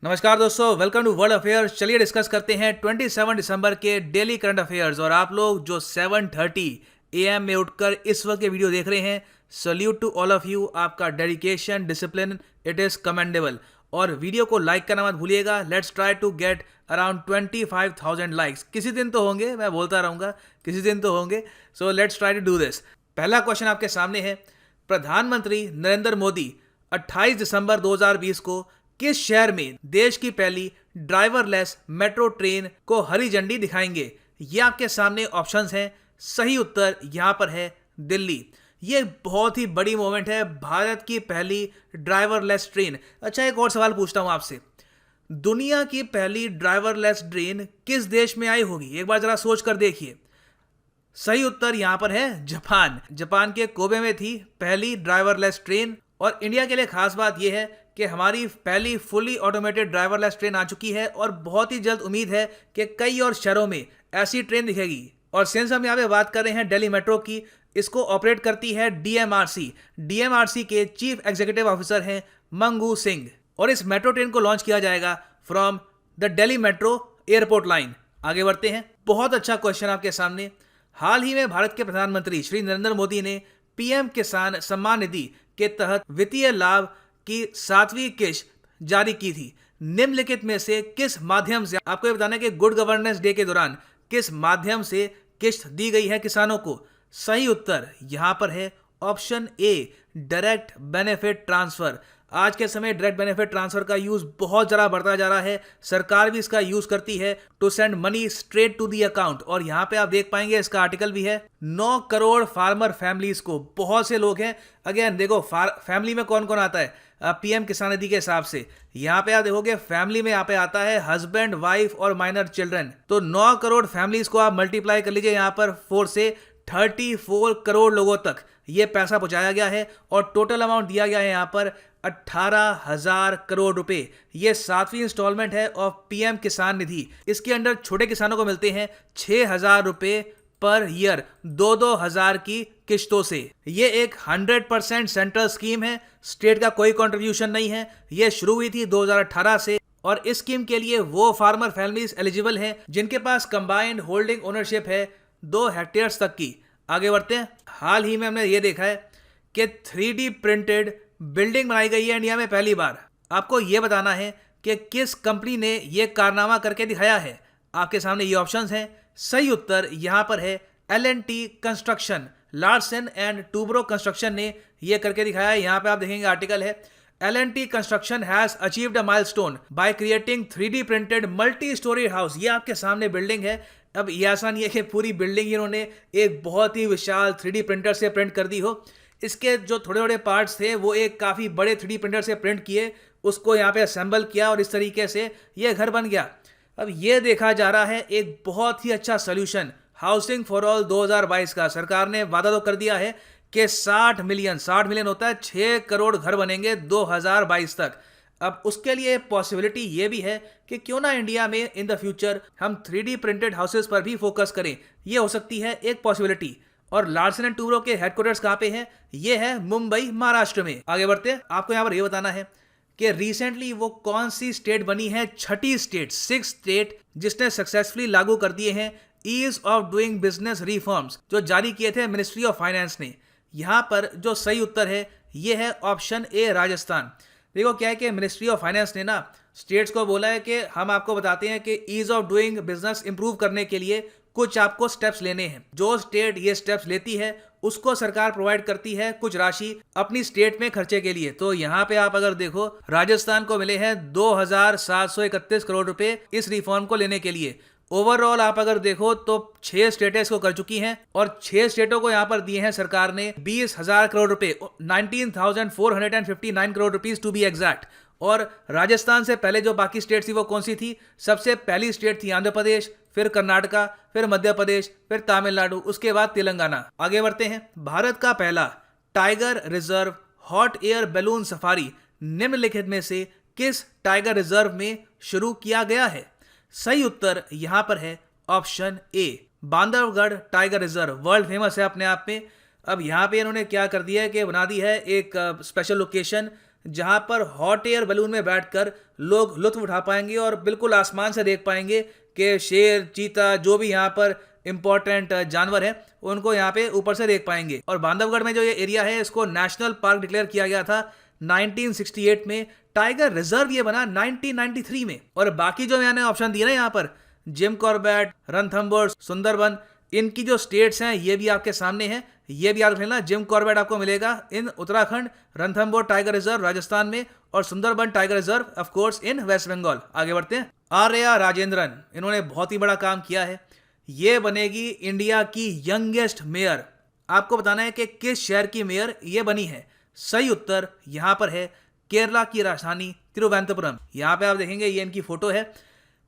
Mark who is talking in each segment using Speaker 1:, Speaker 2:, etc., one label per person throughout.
Speaker 1: नमस्कार दोस्तों, welcome to world affairs. चलिए डिस्कस करते हैं 27 दिसंबर के डेली करंट अफेयर्स। और आप लोग जो 7:30 AM में उठकर इस वक्त ये वीडियो देख रहे हैं, salute to all of you. आपका dedication, discipline, it is commendable. और वीडियो को लाइक करना मत भूलिएगा। Let's try to get around 25,000 likes. किसी दिन तो होंगे, मैं बोलता रहूँगा, किसी दिन तो होंगे। So let's try to do this. पहला क्वेश्चन आपके सामने है, प्रधानमंत्री नरेंद्र मोदी 28 दिसंबर 2020 को किस शहर में देश की पहली ड्राइवरलेस मेट्रो ट्रेन को हरी झंडी दिखाएंगे? ये आपके सामने ऑप्शंस हैं। सही उत्तर यहां पर है दिल्ली। ये बहुत ही बड़ी मोमेंट है, भारत की पहली ड्राइवरलेस ट्रेन। अच्छा, एक और सवाल पूछता हूं आपसे, दुनिया की पहली ड्राइवरलेस ट्रेन किस देश में आई होगी? एक बार जरा सोच कर देखिए। सही उत्तर यहां पर है जापान। जापान के कोबे में थी पहली ड्राइवरलेस ट्रेन। और इंडिया के लिए खास बात यह है कि हमारी पहली फुली ऑटोमेटेड ड्राइवरलेस ट्रेन आ चुकी है और बहुत ही जल्द उम्मीद है कि कई और शहरों में ऐसी ट्रेन दिखेगी। और सिंस हम यहाँ पे बात कर रहे हैं दिल्ली मेट्रो की, इसको ऑपरेट करती है डीएमआरसी। डीएमआरसी के चीफ एग्जीक्यूटिव ऑफिसर हैं मंगू सिंह। और इस मेट्रो ट्रेन को लॉन्च किया जाएगा from the Delhi metro airport line. आगे बढ़ते हैं। बहुत अच्छा क्वेश्चन आपके सामने। हाल ही में भारत के प्रधानमंत्री श्री नरेंद्र मोदी ने पीएम किसान सम्मान निधि के तहत वित्तीय लाभ की 7वीं किश्त जारी की थी। निम्नलिखित में से किस माध्यम से, आपको ये बताना है कि गुड गवर्नेंस डे के दौरान किस माध्यम से किश्त दी गई है किसानों को? सही उत्तर यहां पर है ऑप्शन ए, डायरेक्ट बेनिफिट ट्रांसफर। आज के समय डायरेक्ट बेनिफिट ट्रांसफर का यूज बहुत ज़्यादा बढ़ता जा रहा है। सरकार भी इसका यूज करती है to send money straight to the account. और यहाँ पे आप देख पाएंगे, इसका आर्टिकल भी है। 9 करोड़ फार्मर फैमिलीज को, बहुत से लोग हैं। अगेन देखो, फैमिली में कौन कौन आता है पीएम किसान निधि के हिसाब से? यहाँ पे आप देखोगे फैमिली में यहाँ पे आता है हस्बैंड, वाइफ और माइनर चिल्ड्रन। तो 9 करोड़ फैमिलीज को आप मल्टीप्लाई कर लीजिए यहाँ पर 4 से, 34 करोड़ लोगों तक ये पैसा पहुंचाया गया है। और टोटल अमाउंट दिया गया है यहाँ पर 18,000 करोड़ रुपए। ये 7वीं इंस्टॉलमेंट है ऑफ पीएम किसान निधि। इसके अंडर छोटे किसानों को मिलते हैं 6,000 रुपए पर ईयर, 2-2 हजार की किश्तों से। ये एक 100% सेंट्रल स्कीम है, स्टेट का कोई कंट्रीब्यूशन नहीं है। ये शुरू हुई थी 2018 से। और इस स्कीम के लिए वो फार्मर फैमिलीज एलिजिबल हैं जिनके पास कंबाइंड होल्डिंग ओनरशिप है 2 हेक्टेयर्स तक की। आगे बढ़ते हैं। हाल ही में हमने ये देखा है कि 3D प्रिंटेड बिल्डिंग बनाई गई है इंडिया में पहली बार। आपको यह बताना है कि किस कंपनी ने यह कारनामा करके दिखाया है। आपके सामने ये ऑप्शंस हैं। सही उत्तर यहां पर है L&T construction. Larsen and Toubro construction ने यह करके दिखाया है। यहां पे आप देखेंगे आर्टिकल है, L&T construction has achieved a milestone by creating 3D printed multi storey house. ये आपके सामने बिल्डिंग है। अब ये ऐसा नहीं है कि पूरी बिल्डिंग इन्होंने एक बहुत ही विशाल 3D प्रिंटर से प्रिंट कर दी हो। इसके जो थोड़े थोड़े पार्ट्स थे वो एक काफ़ी बड़े 3D प्रिंटर से प्रिंट किए, उसको यहाँ पे असेंबल किया और इस तरीके से ये घर बन गया। अब ये देखा जा रहा है एक बहुत ही अच्छा सोल्यूशन हाउसिंग फॉर ऑल 2022 का। सरकार ने वादा तो कर दिया है कि 60 मिलियन होता है, 6 करोड़ घर बनेंगे 2022 तक। अब उसके लिए पॉसिबिलिटी ये भी है कि क्यों ना इंडिया में इन द फ्यूचर हम 3D प्रिंटेड हाउसेस पर भी फोकस करें। ये हो सकती है एक पॉसिबिलिटी। और लार्सन एंड टूब्रो के हेडक्वार्टर्स कहाँ पे हैं? ये है मुंबई, महाराष्ट्र में। आगे बढ़ते हैं। आपको यहाँ पर ये बताना है कि रिसेंटली वो कौन सी स्टेट बनी है, 6ठी स्टेट, 6 स्टेट, जिसने सक्सेसफुली लागू कर दिए हैं ease of doing business reforms, जो जारी किए थे मिनिस्ट्री ऑफ फाइनेंस ने। यहाँ पर जो सही उत्तर है ये है ऑप्शन ए, राजस्थान। देखो क्या है कि मिनिस्ट्री ऑफ फाइनेंस ने ना स्टेट्स को बोला है कि हम आपको बताते हैं कि ease of doing business improve करने के लिए कुछ आपको स्टेप्स लेने हैं। जो स्टेट ये स्टेप्स लेती है उसको सरकार प्रोवाइड करती है कुछ राशि अपनी स्टेट में खर्चे के लिए। तो यहाँ पे आप अगर देखो, राजस्थान को मिले हैं 2,731 करोड़ रुपए इस रिफॉर्म को लेने के लिए। ओवरऑल आप अगर देखो तो 6 स्टेटें इसको कर चुकी हैं और 6 स्टेटों को यहाँ पर दिए हैं सरकार ने 20,000 करोड़ रुपए, 19,459 crore rupees to be exact. और राजस्थान से पहले जो बाकी स्टेट थी वो कौन सी थी? सबसे पहली स्टेट थी आंध्र प्रदेश, फिर कर्नाटका, फिर मध्य प्रदेश, फिर तमिलनाडु, उसके बाद तेलंगाना। आगे बढ़ते हैं। भारत का पहला tiger reserve hot air balloon safari निम्नलिखित में से किस टाइगर रिजर्व में शुरू किया गया है? सही उत्तर यहां पर है ऑप्शन ए, Bandhavgarh tiger reserve. World famous है अपने आप में। अब यहाँ पे इन्होंने क्या कर दिया है कि बना दी है एक स्पेशल लोकेशन जहां पर हॉट एयर बलून में बैठकर लोग लुत्फ उठा पाएंगे और बिल्कुल आसमान से देख पाएंगे कि शेर, चीता, जो भी यहाँ पर इंपॉर्टेंट जानवर है उनको यहाँ पे ऊपर से देख पाएंगे। और बांधवगढ़ में जो ये एरिया है इसको नेशनल पार्क डिक्लेयर किया गया था 1968 में। टाइगर रिजर्व ये बना 1993 में। और बाकी जो मैंने ऑप्शन दिए ना यहाँ पर, जिम कॉर्बेट, रणथंभौर, सुंदरबन, इनकी जो स्टेट्स हैं ये भी आपके सामने हैं। ये भी याद रख लेना, जिम कॉर्बेट आपको मिलेगा in Uttarakhand, Ranthambore tiger reserve Rajasthan में और Sundarban tiger reserve of course in West Bengal. आगे बढ़ते हैं। आर्या राजेंद्रन, इन्होंने बहुत ही बड़ा काम किया है। ये बनेगी इंडिया की यंगेस्ट मेयर। आपको बताना है कि किस शहर की मेयर ये बनी है। सही उत्तर यहाँ पर है केरला की राजधानी तिरुवनंतपुरम। यहाँ पे आप देखेंगे ये इनकी फोटो है।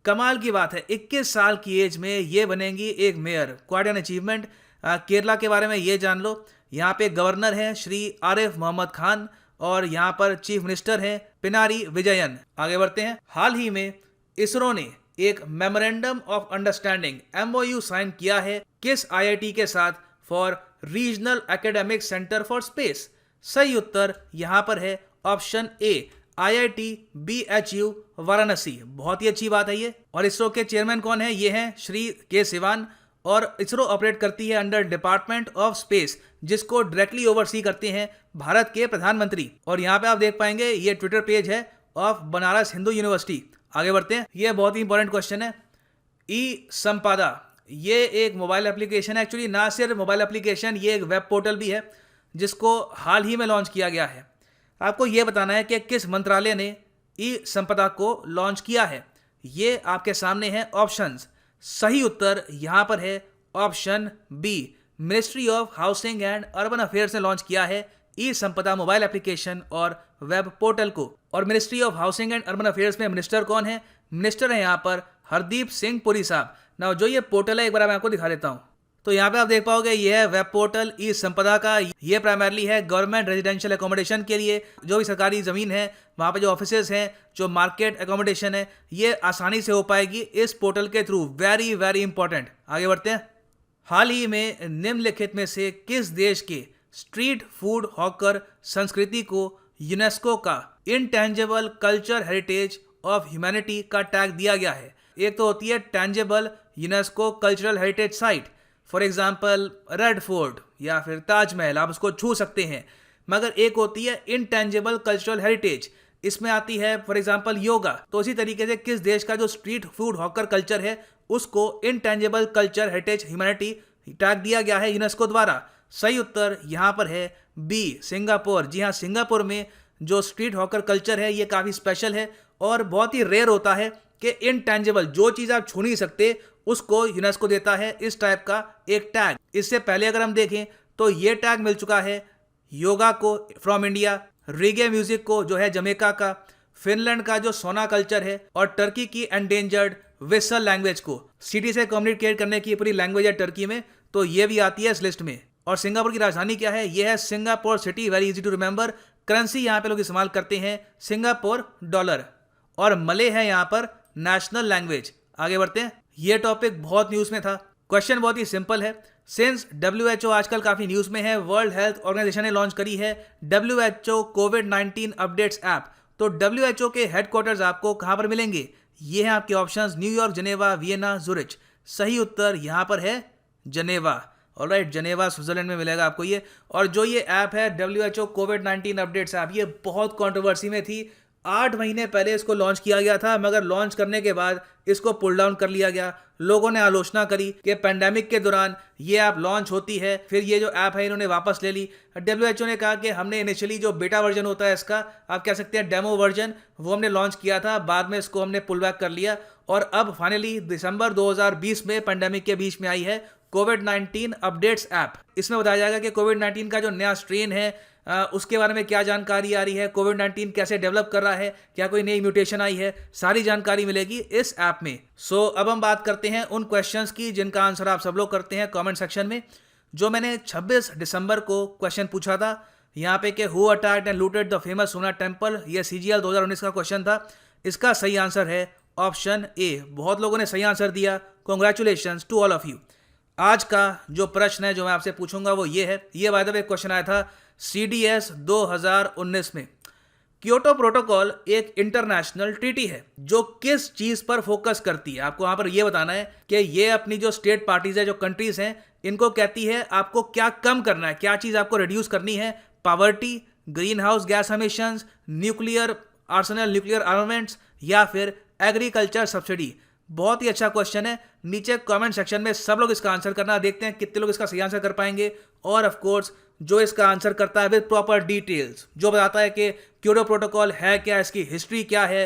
Speaker 1: कमाल की बात है, 21 साल की एज में ये बनेंगी एक mayor. Quite an achievement. Kerala के बारे में ये जान लो, यहाँ पे गवर्नर हैं श्री आरिफ मोहम्मद खान और यहाँ पर चीफ मिनिस्टर हैं पिनारी विजयन। आगे बढ़ते हैं। हाल ही में इसरो ने एक memorandum of understanding MOU sign किया है किस IIT के साथ for regional academic centre for space. सही उत्तर यहाँ पर है option A IIT BHU Varanasi. बहुत ही अच्छी बात है ये। और इसरो के चेयरमैन कौन है? ये हैं श्री के सिवान। और इसरो ऑपरेट करती है अंडर डिपार्टमेंट ऑफ स्पेस, जिसको डायरेक्टली ओवरसी करते हैं भारत के प्रधानमंत्री। और यहाँ पे आप देख पाएंगे ये ट्विटर पेज है ऑफ बनारस हिंदू यूनिवर्सिटी। आगे बढ़ते हैं। ये बहुत ही इंपॉर्टेंट क्वेश्चन है। ई संपादा, ये एक मोबाइल एप्लीकेशन है। एक्चुअली ना सिर्फ मोबाइल एप्लीकेशन, ये एक वेब पोर्टल भी है जिसको हाल ही में लॉन्च किया गया है। आपको ये बताना है कि किस मंत्रालय ने ई संपदा को लॉन्च किया है। ये आपके सामने है ऑप्शंस। सही उत्तर यहाँ पर है option B, ministry of housing and urban affairs ने लॉन्च किया है ई संपदा मोबाइल एप्लीकेशन और वेब पोर्टल को। और ministry of housing and urban affairs में मिनिस्टर कौन है? मिनिस्टर है यहाँ पर हरदीप सिंह पुरी साहब। ना जो ये पोर्टल है एक बार मैं आपको दिखा देता हूँ। तो यहाँ पे आप देख पाओगे ये है वेब पोर्टल ई संपदा का। ये प्राइमरली है गवर्नमेंट रेजिडेंशियल एकोमोडेशन के लिए। जो भी सरकारी ज़मीन है वहाँ पे जो ऑफिसेज हैं, जो मार्केट एकोमोडेशन है, ये आसानी से हो पाएगी इस पोर्टल के थ्रू। Very very important. आगे बढ़ते हैं। हाल ही में निम्नलिखित में से किस देश के स्ट्रीट फूड हॉकर संस्कृति को यूनेस्को का intangible culture heritage of humanity का टैग दिया गया है? एक तो होती है tangible UNESCO cultural heritage site, for example red fort या फिर ताजमहल, आप उसको छू सकते हैं। मगर एक होती है इनटेंजिबल कल्चरल हेरिटेज, इसमें आती है फॉर एग्जाम्पल योगा। तो इसी तरीके से किस देश का जो स्ट्रीट फूड हॉकर कल्चर है उसको intangible culture heritage humanity tag दिया गया है यूनेस्को द्वारा। सही उत्तर यहाँ पर है बी, सिंगापुर। जी हाँ, सिंगापुर में जो स्ट्रीट हॉकर कल्चर है ये काफ़ी स्पेशल है और बहुत ही रेयर होता है कि इनटेंजिबल, जो चीज़ आप छू नहीं सकते, उसको यूनेस्को देता है इस टाइप का एक टैग। इससे पहले अगर हम देखें तो ये टैग मिल चुका है योगा को फ्रॉम इंडिया, रिगे म्यूजिक को जो है जमैका का, फिनलैंड का जो सोना कल्चर है, और टर्की की एंडेंजर्ड विसल लैंग्वेज को। सिटी से कम्युनिकेट करने की पूरी लैंग्वेज है टर्की में, तो ये भी आती है इस लिस्ट में। और सिंगापुर की राजधानी क्या है? ये है Singapore city. Very easy to remember. Currency यहाँ पे लोग इस्तेमाल करते हैं सिंगापुर डॉलर। और मले है यहाँ पर नेशनल लैंग्वेज। आगे बढ़ते हैं। ये टॉपिक बहुत न्यूज़ में था। क्वेश्चन बहुत ही सिंपल है। सिंस WHO आजकल काफ़ी न्यूज़ में है, वर्ल्ड हेल्थ ऑर्गेनाइजेशन ने लॉन्च करी है WHO कोविड-19 अपडेट्स ऐप। तो WHO के हेडक्वार्टर्स आपको कहाँ पर मिलेंगे? ये हैं आपके options, New York, Geneva, Vienna, Zurich. सही उत्तर यहाँ पर है जनेवा। ऑलराइट, जनेवा स्विट्जरलैंड में मिलेगा आपको ये। और जो ये ऐप है WHO कोविड-19 अपडेट्स ऐप, ये बहुत कंट्रोवर्सी में थी। 8 महीने पहले इसको लॉन्च किया गया था, मगर लॉन्च करने के बाद इसको पुल डाउन कर लिया गया। लोगों ने आलोचना करी कि पैंडेमिक के दौरान ये ऐप लॉन्च होती है, फिर ये जो ऐप है इन्होंने वापस ले ली। WHO ने कहा कि हमने इनिशियली जो बेटा वर्जन होता है इसका, आप कह सकते हैं डेमो वर्जन, वो हमने लॉन्च किया था, बाद में इसको हमने पुल बैक कर लिया। और अब फाइनली दिसंबर 2020 में पैंडेमिक के बीच में आई है कोविड-19 अपडेट्स ऐप। इसमें बताया जाएगा कि कोविड-19 का जो नया स्ट्रेन है उसके बारे में क्या जानकारी आ रही है, कोविड-19 कैसे डेवलप कर रहा है, क्या कोई नई म्यूटेशन आई है, सारी जानकारी मिलेगी इस ऐप में। सो अब हम बात करते हैं उन क्वेश्चंस की जिनका आंसर आप सब लोग करते हैं कमेंट सेक्शन में। जो मैंने 26 दिसंबर को क्वेश्चन पूछा था यहाँ पे कि who attacked and looted the famous Somnath temple, ये CGL 2019 का क्वेश्चन था। इसका सही आंसर है ऑप्शन ए। बहुत लोगों ने सही आंसर दिया। Congratulations to all of you. आज का जो प्रश्न है जो मैं आपसे पूछूंगा वो ये है। ये बाय द वे क्वेश्चन आया था CDS 2019 में क्योटो प्रोटोकॉल एक इंटरनेशनल ट्रीटी है जो किस चीज पर फोकस करती है। आपको वहां पर यह बताना है कि ये अपनी जो स्टेट पार्टीज है, जो कंट्रीज हैं, इनको कहती है आपको क्या कम करना है, क्या चीज आपको रिड्यूस करनी है। Poverty, green house gas emissions, nuclear Arsenal, nuclear armaments, या फिर एग्रीकल्चर सब्सिडी। बहुत ही अच्छा क्वेश्चन है। नीचे कमेंट सेक्शन में सब लोग इसका आंसर करना, देखते हैं कितने लोग इसका सही आंसर कर पाएंगे। और ऑफ कोर्स जो इसका आंसर करता है विद प्रॉपर डिटेल्स, जो बताता है कि क्योटो प्रोटोकॉल है क्या, इसकी हिस्ट्री क्या है,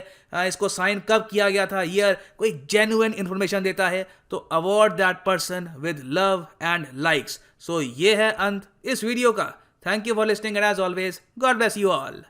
Speaker 1: इसको साइन कब किया गया था, ईयर, कोई जेन्युइन इंफॉर्मेशन देता है, तो award that person with love and likes. So ये है अंत इस वीडियो का। Thank you for listening and as always God bless you all.